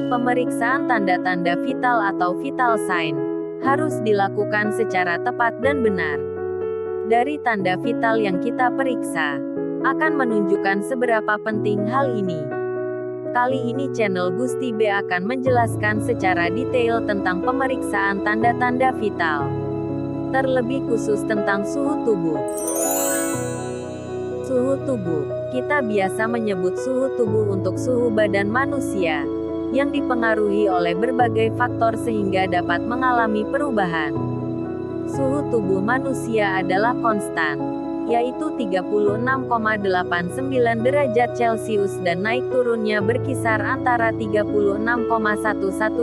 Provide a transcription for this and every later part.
Pemeriksaan tanda-tanda vital atau vital sign harus dilakukan secara tepat dan benar. Dari tanda vital yang kita periksa, akan menunjukkan seberapa penting hal ini. Kali ini channel Gusti B akan menjelaskan secara detail tentang pemeriksaan tanda-tanda vital. Terlebih khusus tentang suhu tubuh. Suhu tubuh, kita biasa menyebut suhu tubuh untuk suhu badan manusia, yang dipengaruhi oleh berbagai faktor sehingga dapat mengalami perubahan. Suhu tubuh manusia adalah konstan, yaitu 36,89 derajat Celcius dan naik turunnya berkisar antara 36,11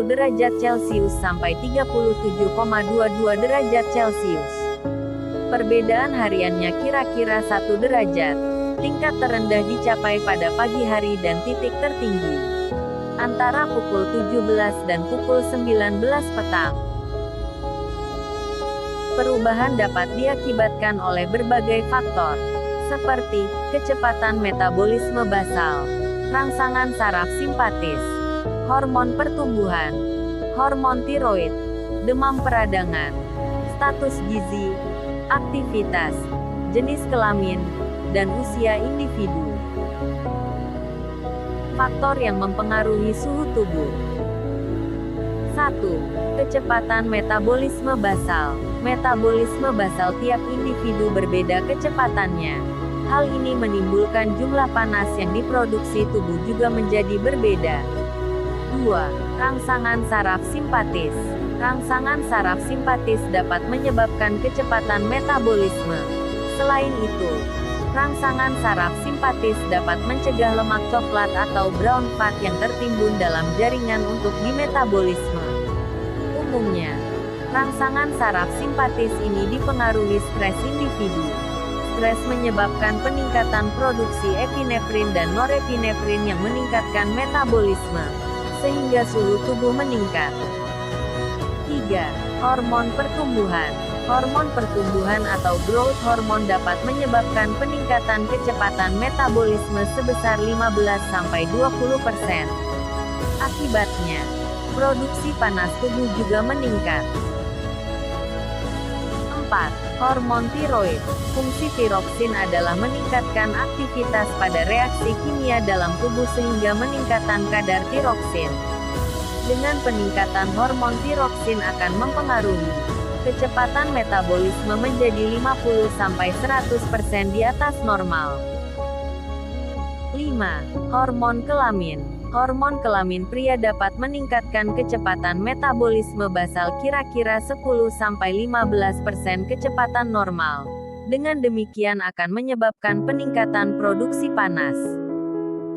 derajat Celcius sampai 37,22 derajat Celcius. Perbedaan hariannya kira-kira 1 derajat. Tingkat terendah dicapai pada pagi hari dan titik tertinggi antara pukul 17 dan pukul 19 petang. Perubahan dapat diakibatkan oleh berbagai faktor, seperti kecepatan metabolisme basal, rangsangan saraf simpatis, hormon pertumbuhan, hormon tiroid, demam peradangan, status gizi, aktivitas, jenis kelamin, dan usia individu. Faktor yang mempengaruhi suhu tubuh. 1. Kecepatan metabolisme basal. Metabolisme basal tiap individu berbeda kecepatannya. Hal ini menimbulkan jumlah panas yang diproduksi tubuh juga menjadi berbeda. 2. Rangsangan saraf simpatis. Rangsangan saraf simpatis dapat menyebabkan kecepatan metabolisme. Selain itu, rangsangan saraf simpatis dapat mencegah lemak coklat atau brown fat yang tertimbun dalam jaringan untuk dimetabolisme. Umumnya, rangsangan saraf simpatis ini dipengaruhi stres individu. Stres menyebabkan peningkatan produksi epinefrin dan norepinefrin yang meningkatkan metabolisme, sehingga suhu tubuh meningkat. 3. Hormon pertumbuhan. Hormon pertumbuhan atau growth hormone dapat menyebabkan peningkatan kecepatan metabolisme sebesar 15–20%. Akibatnya, produksi panas tubuh juga meningkat. 4. Hormon tiroid. Fungsi tiroksin adalah meningkatkan aktivitas pada reaksi kimia dalam tubuh sehingga meningkatkan kadar tiroksin. Dengan peningkatan hormon tiroksin akan mempengaruhi kecepatan metabolisme menjadi 50–100% di atas normal. 5. Hormon kelamin. Hormon kelamin pria dapat meningkatkan kecepatan metabolisme basal kira-kira 10–15% kecepatan normal. Dengan demikian akan menyebabkan peningkatan produksi panas.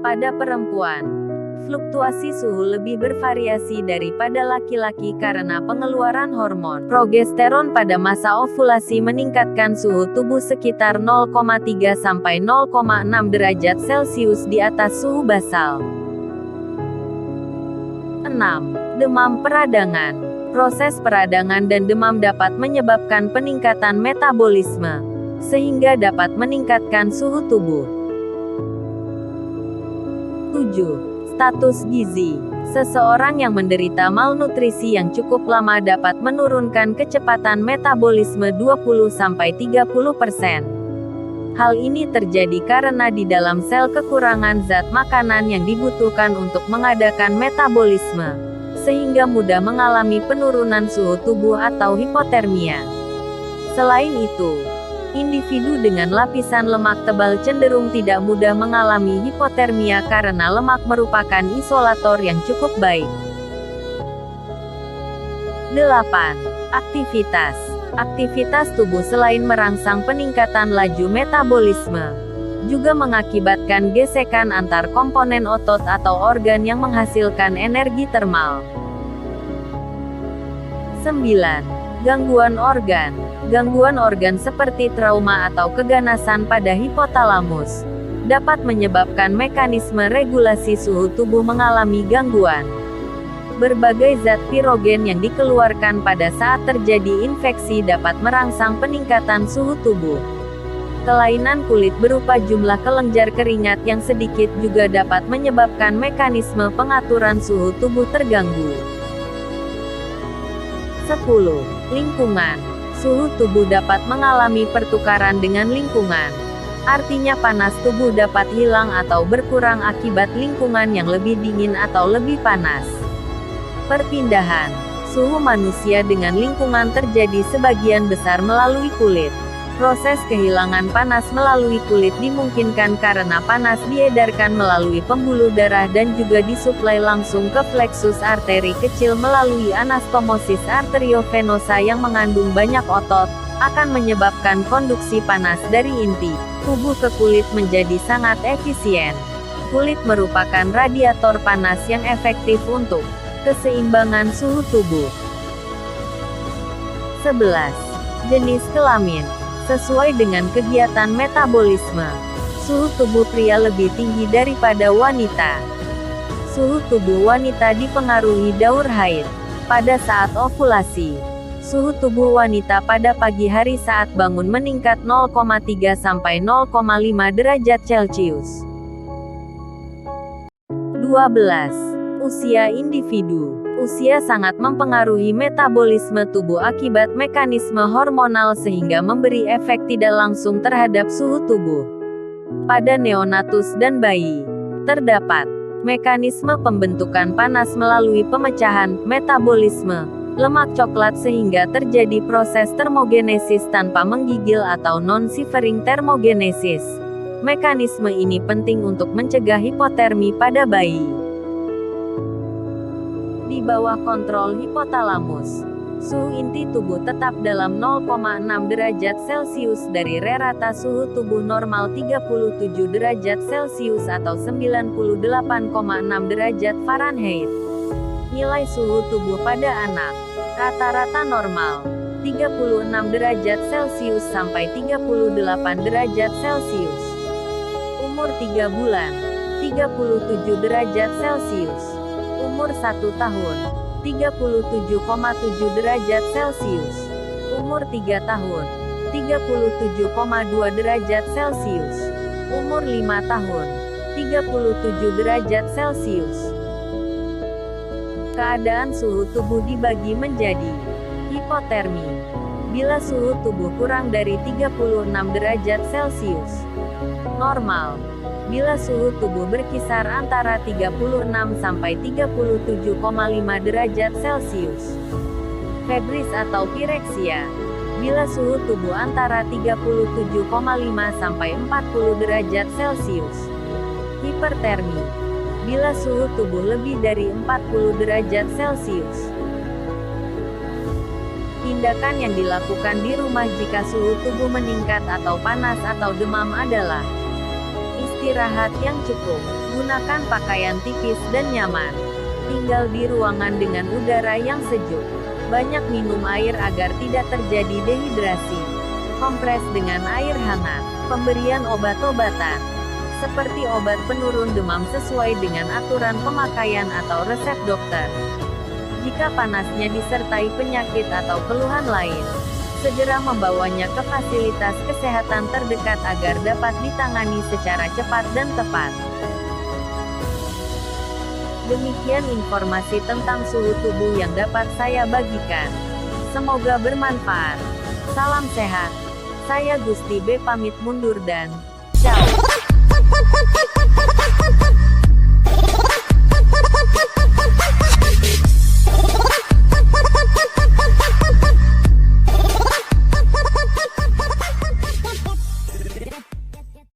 Pada perempuan, fluktuasi suhu lebih bervariasi daripada laki-laki karena pengeluaran hormon progesteron pada masa ovulasi meningkatkan suhu tubuh sekitar 0,3–0,6 derajat Celcius di atas suhu basal. 6. Demam peradangan. Proses peradangan dan demam dapat menyebabkan peningkatan metabolisme, sehingga dapat meningkatkan suhu tubuh. 7. Status gizi. Seseorang yang menderita malnutrisi yang cukup lama dapat menurunkan kecepatan metabolisme 20–30%. Hal ini terjadi karena di dalam sel kekurangan zat makanan yang dibutuhkan untuk mengadakan metabolisme, sehingga mudah mengalami penurunan suhu tubuh atau hipotermia. Selain itu, individu dengan lapisan lemak tebal cenderung tidak mudah mengalami hipotermia karena lemak merupakan isolator yang cukup baik. 8. Aktivitas. Aktivitas tubuh selain merangsang peningkatan laju metabolisme, juga mengakibatkan gesekan antar komponen otot atau organ yang menghasilkan energi termal. 9. Gangguan organ. Gangguan organ seperti trauma atau keganasan pada hipotalamus dapat menyebabkan mekanisme regulasi suhu tubuh mengalami gangguan. Berbagai zat pirogen yang dikeluarkan pada saat terjadi infeksi dapat merangsang peningkatan suhu tubuh. Kelainan kulit berupa jumlah kelenjar keringat yang sedikit juga dapat menyebabkan mekanisme pengaturan suhu tubuh terganggu. 10. Lingkungan. Suhu tubuh dapat mengalami pertukaran dengan lingkungan. Artinya panas tubuh dapat hilang atau berkurang akibat lingkungan yang lebih dingin atau lebih panas. Perpindahan. Suhu manusia dengan lingkungan terjadi sebagian besar melalui kulit. Proses kehilangan panas melalui kulit dimungkinkan karena panas diedarkan melalui pembuluh darah dan juga disuplai langsung ke plexus arteri kecil melalui anastomosis arteriovenosa yang mengandung banyak otot, akan menyebabkan konduksi panas dari inti tubuh ke kulit menjadi sangat efisien. Kulit merupakan radiator panas yang efektif untuk keseimbangan suhu tubuh. 11. Jenis kelamin. Sesuai dengan kegiatan metabolisme, suhu tubuh pria lebih tinggi daripada wanita. Suhu tubuh wanita dipengaruhi daur haid. Pada saat ovulasi, suhu tubuh wanita pada pagi hari saat bangun meningkat 0,3 sampai 0,5 derajat Celcius. 12. Usia individu. Usia sangat mempengaruhi metabolisme tubuh akibat mekanisme hormonal sehingga memberi efek tidak langsung terhadap suhu tubuh. Pada neonatus dan bayi, terdapat mekanisme pembentukan panas melalui pemecahan metabolisme lemak coklat sehingga terjadi proses termogenesis tanpa menggigil atau non-shivering thermogenesis. Mekanisme ini penting untuk mencegah hipotermi pada bayi. Di bawah kontrol hipotalamus, suhu inti tubuh tetap dalam 0,6 derajat Celcius dari rata suhu tubuh normal 37 derajat Celcius atau 98,6 derajat Fahrenheit. Nilai suhu tubuh pada anak, rata-rata normal, 36 derajat Celcius sampai 38 derajat Celcius. Umur 3 bulan, 37 derajat Celcius. Umur 1 tahun, 37,7 derajat Celcius. Umur 3 tahun, 37,2 derajat Celcius. Umur 5 tahun, 37 derajat Celcius. Keadaan suhu tubuh dibagi menjadi hipotermi. Bila suhu tubuh kurang dari 36 derajat Celcius. Normal. Bila suhu tubuh berkisar antara 36 sampai 37,5 derajat Celcius. Febris atau pireksia. Bila suhu tubuh antara 37,5 sampai 40 derajat Celcius. Hipertermi. Bila suhu tubuh lebih dari 40 derajat Celcius. Tindakan yang dilakukan di rumah jika suhu tubuh meningkat atau panas atau demam adalah istirahat yang cukup, gunakan pakaian tipis dan nyaman, tinggal di ruangan dengan udara yang sejuk, banyak minum air agar tidak terjadi dehidrasi, kompres dengan air hangat, pemberian obat-obatan, seperti obat penurun demam sesuai dengan aturan pemakaian atau resep dokter. Jika panasnya disertai penyakit atau keluhan lain, segera membawanya ke fasilitas kesehatan terdekat agar dapat ditangani secara cepat dan tepat. Demikian informasi tentang suhu tubuh yang dapat saya bagikan. Semoga bermanfaat. Salam sehat. Saya Gusti B pamit mundur dan ciao.